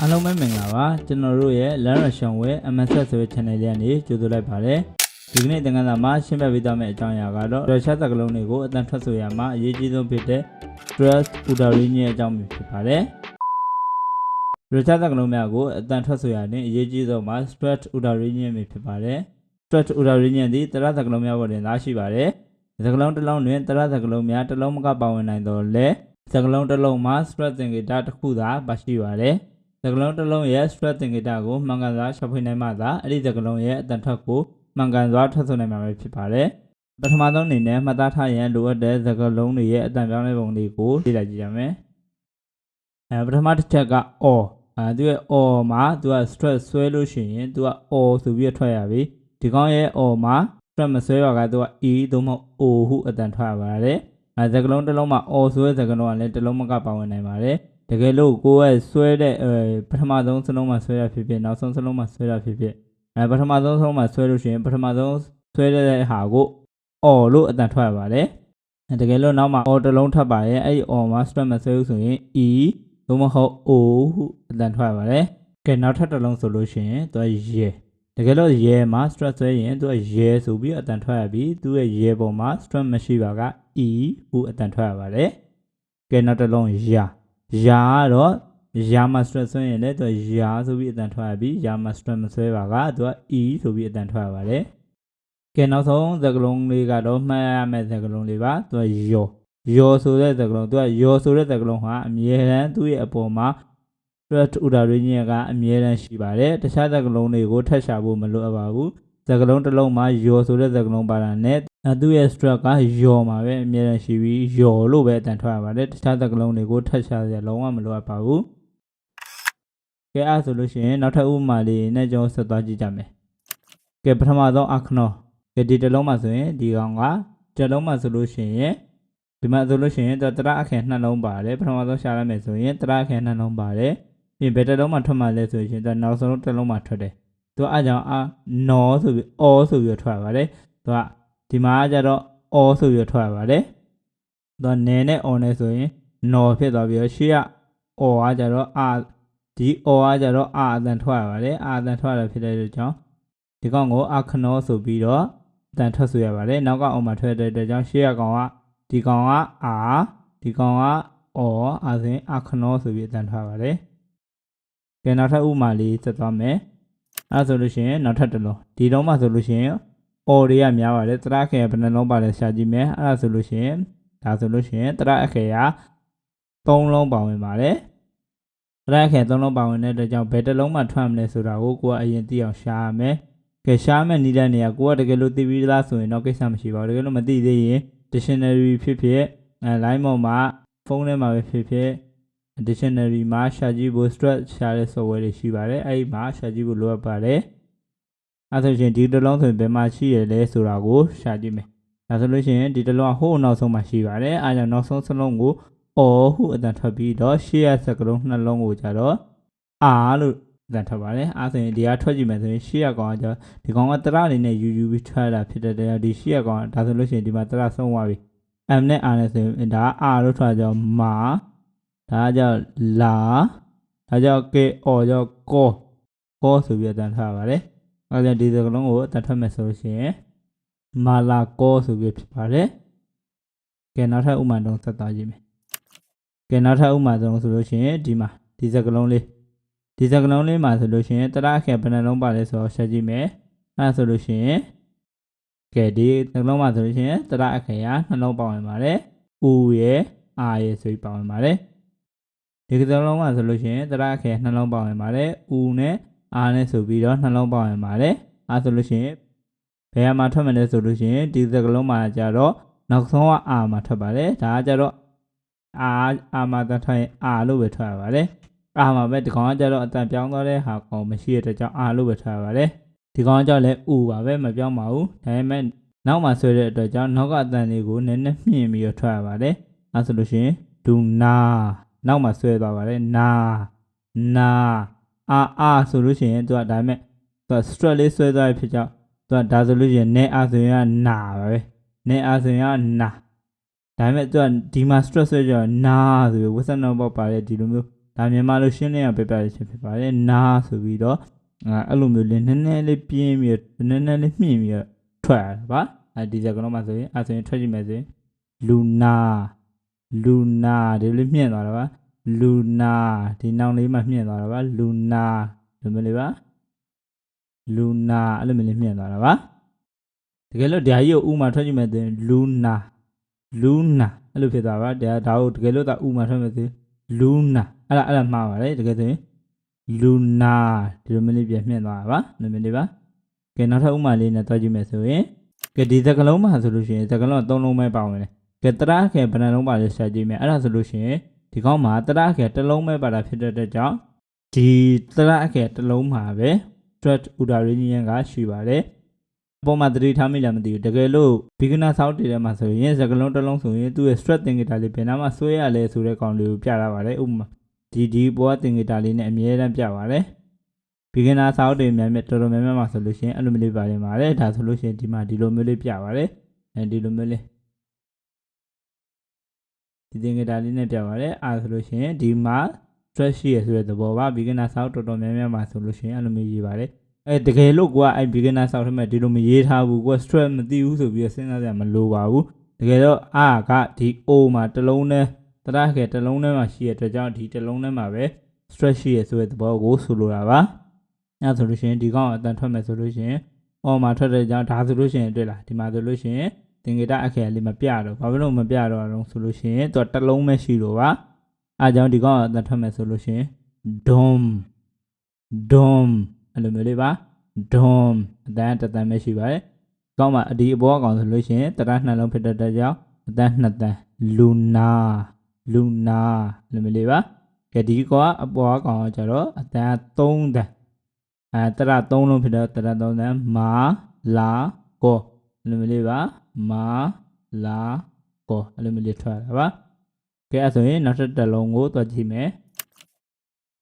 အားလုံးပဲမင်္ဂလာပါကျွန်တော်တို့ရဲ့ Learn Russian with MSS ဆိုတဲ့ channel လေးကနေကြိုဆိုလိုက်ပါတယ်ဒီကနေ့သင်ခန်းစာမှာရှင်းပြပေးသွားမယ့်အကြောင်းအရာကတော့ရုရှားစကားလုံးတွေကိုအတန်ထွက်ဆိုရမှာအရေးကြီးဆုံးဖြစ်တဲ့ stress udariny အကြောင်းဖြစ်ပါတယ်ရုရှားစကားလုံးများကိုအတန်ထွက်ဆိုရတဲ့အရေးကြီးဆုံးမှာ stress udariny ဖြစ်ပါတယ် stress udariny သည်တရစကားလုံးများပေါ်တွင်သာရှိပါတယ်စကားလုံးတစ်လုံးတွင်တရစကားလုံးများတစ်လုံးမကပါဝင်နိုင်တော့လဲစကားလုံးတစ်လုံးမှာ stress သင်္ကေတတစ်ခုသာပါရှိပါတယ်စကားလုံးတစ်လုံးရဲ့ stress သင်္ကေတကိုမှန်ကန်စွာရှာဖွေနိုင်မှသာအဲ့ဒီစကားလုံးရဲ့အတန်ထွက်ကိုမှန်ကန်စွာထွက်ဆိုနိုင်မှာဖြစ်ပါတယ်ပထမဆုံးအနေနဲ့မှတ်သားထားရန်လိုအပ်တဲ့စကားလုံးတွေရဲ့အတန်ပြောင်းလဲပုံတွေကိုလေ့လာကြည့်ရမယ်ပထမတစ်ချက်က or သူရဲ့ or မှာသူက stress ဆွဲလို့ရှိရင်သူက or ဆိုပြီးထွက်ရပြီဒီကောင်ရဲ့ or မှာ stress မဆွဲပါကသူက e သို့မဟုတ် o ဟုအတန်ထွက်ရပါတယ်စကားလုံးတစ်လုံးမှာ or ဆိုတဲ့စကားလုံးကလည်းတစ်လုံးမကပါဝင်နိုင်ပါတယ်တကယ်လို့ကိုယ်ရဲ့ဆွဲတဲ့ပထမဆုံးစလုံးမှာဆွဲရဖြစ်ဖြစ်နောက်ဆုံးစလုံးမှာဆွဲရဖြစ်ဖြစ်ပထမဆုံးစလုံးမှာဆွဲလို့ရှိရင်ပထမဆုံးဆွဲတဲ့ဟာကို or လို့အတန်ထွက်ရပါတယ်တကယ်လို့နောက်မှာ or တစ်လုံးထပ်ပါရဲ့အဲ့ဒီ or မှာ stress မဆွဲဘူးဆိုရင် e သို့မဟုတ် o ဟုအတန်ထွက်ရပါတယ်ကဲနောက်ထပ်တစ်လုံးဆိုလို့ရှိရင်သူက ye တကယ်လို့ ye မှာ stress ဆွဲရင်သူက ye ဆိုပြီးအတန်ထွက်ရပြီးသူရဲ့ ye ပေါ်မှာ stress မရှိပါက e ဟုအတန်ထွက်ရပါတယ်ကဲနောက်တစ်လုံး ya ကတော့ယာမှာ stress ဆွဲရင်လည်းသူကယာဆိုပြီးအတန်ထွက်ရပြီးယာမှာ stress မဆွဲပါကသူက e ဆိုပြီးအတန်ထွက်ရပါတယ်ကဲနောက်ဆုံးစကားလုံးလေးကတော့မှတ်ရမယ့်စကားလုံးလေးပါသူကယောဆိုတဲ့စကားလုံးသူကယောဆိုတဲ့စကားလုံးဟာအမြဲတမ်းသူ့ရဲ့အပေါ်မှာ stress udariny ကအမြဲတမ်းရှိပါတယ်တခြားစကားလုံးတွေကိုထပ်ရှာဖို့မလိုအပ်ပါဘူးစကားလုံးတစ်လုံးမှာယောဆိုတဲ့စကားလုံးပါတာနဲ့သူ့ရဲ့ stress ကယောမှာပဲအမြဲတမ်းရှိပြီးယောလို့ပဲအတန်ထွက်ရပါတယ်တခြားစကားလုံးတွေကိုထပ်ရှာရလုံးဝမလိုအပ်ပါဘူးကဲအဲ့ဆိုလို့ရှိရင်နောက်ထပ်ဥပမာလေးနဲ့ကျွန်တော်ဆက်သွားကြည့်ကြမယ်ကဲပထမဆုံးအခနောကဲဒီတစ်လုံးမှာဆိုရင်ဒီကောင်ကတစ်လုံးမှာဆိုလို့ရှိရင်ဒီမှာဆိုလို့ရှိရင်တရအခက်နှလုံးပါတယ်ပထမဆုံးရှာလိုက်မယ်ဆိုရင်တရအခက်နှလုံးပါတယ်ပြင်ဘယ်တစ်လုံးမှာထွက်မှလဲဆိုရင်နောက်ဆုံးတစ်လုံးမှာထွက်တယ်သူကအားကြောင့်နော်ဆိုပြီးအော်ဆိုပြီးထွက်ပါတယ်သူကဒီမှာကျတော့အော်ဆိုပြီးထွက်ပါတယ်သူကနဲနဲ့အော်နဲ့ဆိုရင်နော်ဖြစ်သွားပြီးတော့ရှေ့ကအော်ကကျတော့ဒီအော်ကကျတော့အတန်ထွက်ရပါတယ်အတန်ထွက်ရဖြစ်တဲ့အတွက်ကြောင့်ဒီကောင်ကိုအခနောဆိုပြီးတော့အတန်ထွက်ဆိုရပါတယ်နောက်ကအော်မှာထွက်တဲ့အတွက်ကြောင့်ရှေ့ကကောင်ကဒီကောင်ကဒီကောင်ကအော်ဆိုရင်အခနောဆိုပြီးအတန်ထွက်ပါတယ်ကဲနောက်ထပ်ဥပမာလေးဆက်သွားမယ်အဲဆိုလို့ရှိရင်နောက်ထပ်တစ်လုံးဒီလုံးမှာဆိုလို့ရှိရင် or တွေကများပါတယ်တရအခေဘယ်နှလုံးပါလဲရှာကြည့်မယ်အဲဆိုလို့ရှိရင်ဒါဆိုလို့ရှိရင်တရအခေက3လုံးပါဝင်ပါတယ်တရအခေ3လုံးပါဝင်တဲ့အတွက်ကြောင့်ဘယ်တစ်လုံးမှထွက်မလဲဆိုတာကိုကိုကအရင်သိအောင်ရှာရမယ်ကဲရှာမယ်နေတဲ့နေရာကိုကတကယ်လို့သိပြီးသားဆိုရင်တော့ကိစ္စမရှိပါဘူးတကယ်လို့မသိသေးရင် dictionary ဖြစ်ဖြစ်line ပေါ်မှာဖုန်းထဲမှာပဲဖြစ်ဖြစ်dictionary မှာရှာကြည့်ဖို့ stress ရှာတဲ့ software တွေရှိပါတယ်အဲ့ဒီမှာရှာကြည့်ဖို့လိုအပ်ပါတယ်အဲဆိုရင်ဒီတစ်လုံးဆိုရင်ဘယ်မှာရှိရလဲဆိုတာကိုရှာကြည့်မယ်ဒါဆိုလို့ရှိရင်ဒီတစ်လုံးကဟိုးနောက်ဆုံးမှာရှိပါတယ်အဲကြောင့်နောက်ဆုံးစလုံးကို or ဟုအတန်ထွက်ပြီးတော့ရှေ့ရစကလုံးနှလုံးကိုကြတော့ r လို့အတန်ထွက်ပါတယ်အဲဆိုရင်ဒီကထွက်ကြည့်မယ်ဆိုရင်ရှေ့ရကောင်ကကြဒီကောင်ကတရအနေနဲ့ယူပြီးထွက်လာဖြစ်တဲ့တရားဒီရှေ့ရကောင်ဒါဆိုလို့ရှိရင်ဒီမှာတရဆုံးသွားပြီ m နဲ့ r နဲ့ဆိုရင်ဒါ r လို့ထွက်ကြမာဒါကြောင့်လာဒါကြောင့် k or ကြောင့်ကောဆိုပြီးအတန်ထွက်ပါတယ်အဲဒါဒီစကလုံးကိုအတန်ထွက်မယ်ဆိုလို့ရှိရင်မာလာကောဆိုပြီးဖြစ်ပါတယ်ကဲနောက်ထပ်ဥပမာတော့ဆက်သွားကြည့်မယ်ကဲနောက်ထပ်ဥပမာတော့ဆိုလို့ရှိရင်ဒီမှာဒီစကလုံးလေးမှာဆိုလို့ရှိရင်တရအခက်ဘယ်နှလုံးပါလဲဆိုတော့ဆက်ကြည့်မယ်အဲဆိုလို့ရှိရင်ကဲဒီစကလုံးမှာဆိုလို့ရှိရင်တရအခက်ရနှလုံးပါဝင်ပါတယ်ဦးရဲ့အာရဲ့ဆိုပြီးပါဝင်ပါတယ်ဒီစကလုံးမှာဆိုလို့ရှိရင်တရအခက်နှလုံးပါဝင်ပါတယ်ဦးနဲ့အာနဲ့ဆိုပြီးတော့နှလုံးပါဝင်ပါတယ်အဲဆိုလို့ရှိရင်ဘယ်မှာထွက်မလဲဆိုလို့ရှိရင်ဒီစကလုံးမှာကျတော့နောက်ဆုံးကအာမှာထွက်ပါတယ်ဒါကကျတော့အာမှာထွက်ရင်အာလို့ပဲထွက်ရပါတယ်အာမှာပဲဒီကောင်ကကျတော့အတန်ပြောင်းသွားတဲ့ဟာကောင်မရှိတဲ့အတွက်ကြောင့်အာလို့ပဲထွက်ရပါတယ်ဒီကောင်ကကျတော့လည်းဥပါပဲမပြောင်းပါဘူးဒါပေမဲ့နောက်မှာဆွဲတဲ့အတွက်ကြောင့်နောက်ကအတန်တွေကိုနည်းနည်းမြင့်ပြီးတော့ထွက်ရပါတယ်အဲဆိုလို့ရှိရင်ဒူနာနောက်မှာဆွဲသွားပါတယ်နာအာဆိုလို့ရှိရင်သူကဒါပေမဲ့သူက stress လေးဆွဲသွားဖြစ်ကြောင့်သူကဒါဆိုလို့ရှိရင်နေအာဆိုရင်ကနာပါပဲနေအာဆိုရင်ကနာဒါပေမဲ့သူကဒီမှာ stress ဆွဲကြတော့နာဆိုပြီးဝတ်စံတော့ပေါက်ပါတယ်ဒီလိုမျိုး ဒါမြန်မာလိုရှင်းလင်းအောင်ပြပြရခြင်းဖြစ်ပါတယ်နာဆိုပြီးတော့အဲ့လိုမျိုးလေးနည်းနည်းလေးပြင်းပြီးနည်းနည်းလေးမြင့်ပြီးထွက်ရတာပါဒီစကားလုံးမှာဆိုရင်အဲ့ဆိုရင်ထွက်ကြည့်မယ်ဆိုရင်လူနာဒီလိုမြင့်သွားတာပါလူနာဒီနောက်လေးမှမြင့်သွားတာပါလူနာဒီလိုလေးပါလူနာအဲ့လိုမျိုးလေးမြင့်သွားတာပါတကယ်လို့ဓာကြီးကိုဥမာထွက်ကြည့်မယ်ဆိုရင်လူနာအဲ့လိုဖြစ်သွားပါဒါကိုတကယ်လို့သာဥမာထွက်မယ်ဆိုရင်လူနာအဲ့ဒါမှားပါတယ်တကယ်ဆိုရင်လူနာဒီလိုမျိုးလေးပြန်မြင့်သွားတာပါဒီလိုမျိုးလေးပါကဲနောက်ထပ်ဥမာလေးနဲ့တွားကြည့်မယ်ဆိုရင်ကဲဒီစကားလုံးမှာဆိုလို့ရှိရင်စကားလုံး3လုံးပဲပါဝင်တယ်ကဲတရခဲဘယ်နှလုံးပါလဲရှာကြည့်မယ်အဲ့ဒါဆိုလို့ရှိရင်ဒီကောင်းမှာတရခဲတစ်လုံးပဲပါတာဖြစ်တဲ့ကြောင့်ဒီတရခဲတစ်လုံးမှာပဲ strat udarinian ကရှိပါတယ်အပေါ်မှာသတိထားမိလားမသိဘူးတကယ်လို့ beginner ဆောက်တည်ထဲမှာဆိုရင်စကားလုံးတစ်လုံးဆိုရင်သူ့ရဲ့ strat သင်္ကေတလေးဘယ်နားမှာဆွဲရလဲဆိုတဲ့ကောင်လေးကိုပြထားပါတယ်ဥပမာဒီပေါ်သင်္ကေတလေးနဲ့အမြဲတမ်းပြပါတယ် beginner ဆောက်တည်များမြတ်တော်တော်များများမှာဆိုလို့ရှိရင်အဲ့လိုမျိုးလေးပါနေပါတယ်ဒါဆိုလို့ရှိရင်ဒီမှာဒီလိုမျိုးလေးပြပါတယ်ဒီလိုမျိုးလေးဒီသင်္ကေတလေးနဲ့ပြပါတယ်အဲ့ဆိုလို့ရှိရင်ဒီမှာ strat ရှိရဆိုတဲ့သဘောပါ beginner ဆောက်တော်တော်များများမှာဆိုလို့ရှိရင်အဲ့လိုမျိုးရေးပါတယ်တကယ်လို့ကိုကအဲ့ beginner ဆောက်ထမဲ့ဒီလိုမရေးထားဘူးကိုက strat မသိဘူးဆိုပြီးစဉ်းစားကြမလိုပါဘူးတကယ်တော့ကဒီ O မှာတစ်လုံးနဲ့တရခဲတစ်လုံးထဲမှာရှိတဲ့အတွက်ကြောင့်ဒီတစ်လုံးထဲမှာပဲ strat ရှိရဆိုတဲ့သဘောကိုဆိုလိုတာပါအဲ့ဆိုလို့ရှိရင်ဒီကောင်အတန်ထွက်မယ်ဆိုလို့ရှိရင် O မှာထွက်တဲ့ကြောင့်ဒါဆိုလို့ရှိရင်တွေ့လားဒီမှာဆိုလို့ရှိရင်သင်္ကေတအခရာလေးမပြတော့ဘာဖြစ်လို့မပြတော့အောင်ဆိုလို့ရှိရင်သူကတစ်လုံးပဲရှိလို့ပါအားကြောင့်ဒီကောင်အတန်ထွက်မယ်ဆိုလို့ရှိရင် dom အဲ့လိုမျိုးလေးပါ dom အတန်တစ်တန်ပဲရှိပါတယ်ကောင်းပါဒီအပေါ်ကောင်ဆိုလို့ရှိရင်တရနှလုံးဖြစ်တဲ့ကြောင့်အတန်2တန် luna အဲ့လိုမျိုးလေးပါကဲဒီကအပေါ်ကောင်ကျတော့အတန်3တန်တရ3လုံးဖြစ်တဲ့တရ3တန်မာလာကောအဲ့လိုမျိုးလေးပါမာလာကောအဲ့လိုမျိုးလေးထွက်တာပါကဲအဲ့ဆိုရင်နောက်တစ်လုံးကိုတွက်ကြည့်မယ်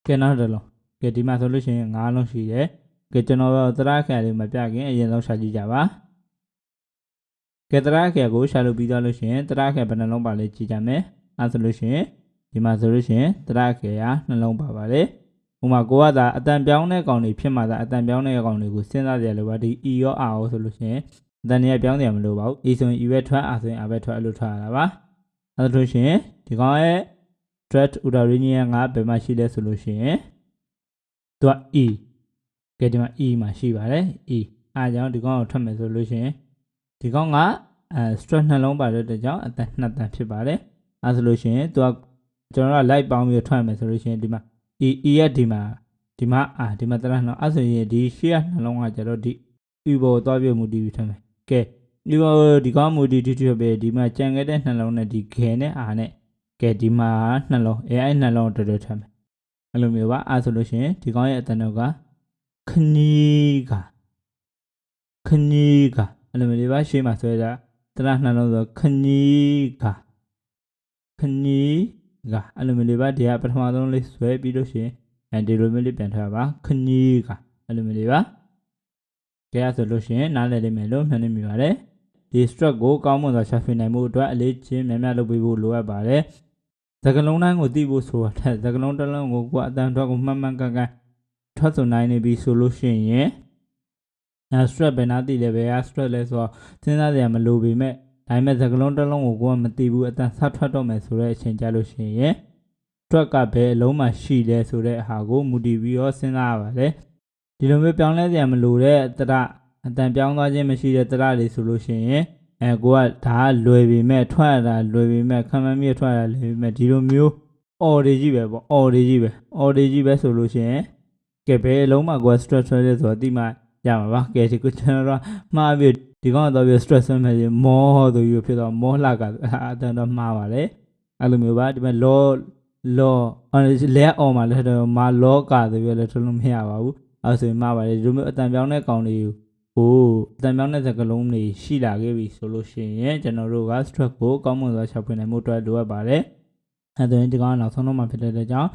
ကဲနောက်တစ်လုံးကဲဒီမှာဆိုလို့ရှိရင်5လုံးရှိတယ်ကဲကျွန်တော်တရခဲလေးမပြခင်အရင်ဆုံးရှာကြည့်ကြပါကဲတရခဲကိုရှာလို့ပြီးသွားလို့ရှိရင်တရခဲဘယ်နှလုံးပါလဲကြည့်ကြမယ်အဲ့ဆိုလို့ရှိရင်ဒီမှာဆိုလို့ရှိရင်တရခဲက2လုံးပါပါတယ်ဥပမာကိုကသာအတန်ပြောင်းတဲ့ကောင်တွေဖြစ်မှာသာအတန်ပြောင်းတဲ့ကောင်တွေကိုစဉ်းစားကြရလို့ပါဒီ E ရော R ရောဆိုလို့ရှိရင်အတန်တွေကပြောင်းတယ်မလို့ပါဘူး E ဆိုရင် E ပဲထွက် R ဆိုရင် R ပဲထွက်အဲ့လိုထွက်ရတာပါအဲ့ဒါဆိုရှင်ဒီကောင်ရဲ့ strat udarinian ကဘယ်မှာရှိလဲဆိုလို့ရှိရင်သူက E ကဲဒီမှာ E မှာရှိပါတယ် E အားကြောင့်ဒီကောင်ကိုထွက်မယ်ဆိုလို့ရှိရင်ဒီကောင်ကstrat နှလုံးပါတဲ့အတွက်ကြောင့်အတန်2တန်ဖြစ်ပါတယ်အဲ့ဆိုလို့ရှိရင်သူကကျွန်တော်က light ပေါင်းပြီးထွက်မယ်ဆိုလို့ရှိရင်ဒီမှာ E ရဲ့ဒီမှာတရနှလုံးအဲ့ဆိုရင်ဒီရှေ့ကနှလုံးကကျတော့ဒီ E ပေါ်သွားပြမှုတည်ပြီးထွက်မယ်ကဲဒီကောင်မူတည်ထွက်ပဲဒီမှာကြံခဲ့တဲ့နှလုံးနဲ့ဒီခဲနဲ့ R နဲ့ကဲဒီမှာနှလုံးအဲ့နှလုံးတော်တော်ထွက်မယ်အဲ့လိုမျိုးပါအဲ့ဆိုလို့ရှိရင်ဒီကောင်ရဲ့အတန်တော့ကခနီးကအဲ့လိုမျိုးလေးပါရှေ့မှာဆွဲတာတရနှလုံးဆိုခနီးကအဲ့လိုမျိုးလေးပါဒီကပထမဆုံးလေးဆွဲပြီးလို့ရှိရင်ဒီလိုမျိုးလေးပြန်ထားပါခနီးကအဲ့လိုမျိုးလေးပါကဲအဲ့ဆိုလို့ရှိရင်နားလည်လိမ့်မယ်လို့မျှော်လင့်မိပါတယ်ဒီ strat ကိုကောင်းမွန်စွာရှာဖွေနိုင်မှုအတွက်အလေးချင်းများများလုပ်ပေးဖို့လိုအပ်ပါတယ်စကားလုံးတိုင်းကိုသိဖို့ဆိုတာစကားလုံးတစ်လုံးကိုအတန်ထွက်ကိုမှန်ကန်ထွက်ဆိုနိုင်နေပြီဆိုလို့ရှိရင်strat ဘယ်နာသိလဲဘယ်က strat လဲဆိုတော့စဉ်းစားကြရမလို့ပေမဲ့ဒါပေမဲ့စကားလုံးတစ်လုံးကိုမသိဘူးအတန်ဆက်ထွက်တော့မယ်ဆိုတဲ့အချိန်ကြလို့ရှိရင် strat ကဘယ်အလုံးမှာရှိလဲဆိုတဲ့အဟာကိုမူတည်ပြီးတော့စဉ်းစားရပါတယ်ဒီလိုမျိုးပြောင်းလဲကြရမလို့တဲ့တရအတန်ပြောင်းသွားခြင်းမရှိတဲ့တရတွေဆိုလို့ရှိရင်ကိုကဒါလွယ်ပေမဲ့ထွက်ရတာလွယ်ပေမဲ့ခံမှန်းမိထွက်ရတာလွယ်ပေမဲ့ဒီလိုမျိုး အော်တွေကြီးပဲပေါ့အော်တွေကြီးပဲဆိုလို့ရှိရင်ကဲဘယ်အလုံးမှာကိုက stress ဆွဲလဲဆိုတော့အတိမရမှာပါကဲဒီကိုကျွန်တော်တို့မှားပြီးဒီကောင်တော့ပြီး stress ဆွဲမယ်ရင်မောဆိုပြီးဖြစ်တော့မောလှကအတန်တော့မှားပါလေအဲ့လိုမျိုးပါဒီမဲ့လောလဲအော်မှာလဲတော့မာလောကဆိုပြီးလဲထုတ်လို့မရပါဘူးအဲ့ဆိုရင်မှားပါလေဒီလိုမျိုးအတန်ပြောင်းတဲ့ကောင်တွေကိုအတန်ပြောင်းတဲ့စကားလုံးတွေရှိလာခဲ့ပြီဆိုလို့ရှိရင်ကျွန်တော်တို့က stress ကိုကောင်းမွန်စွာရှာဖွေနိုင်မှုအတွက်လိုအပ်ပါတယ်အဲ့ဒါရင်ဒီကောင်နောက်ဆုံးတော့မှဖြစ်တဲ့ကြောင့်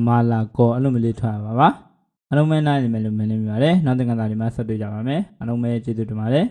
မာလာကောအဲ့လိုမျိုးလေးထွက်ပါပါအားလုံးပဲနားလည်မယ်လို့မြင်နေပါတယ်နောက်သင်္ကန်းစာတွေမှာဆက်တွေ့ကြပါမယ်အားလုံးပဲကျေးဇူးတင်ပါတယ်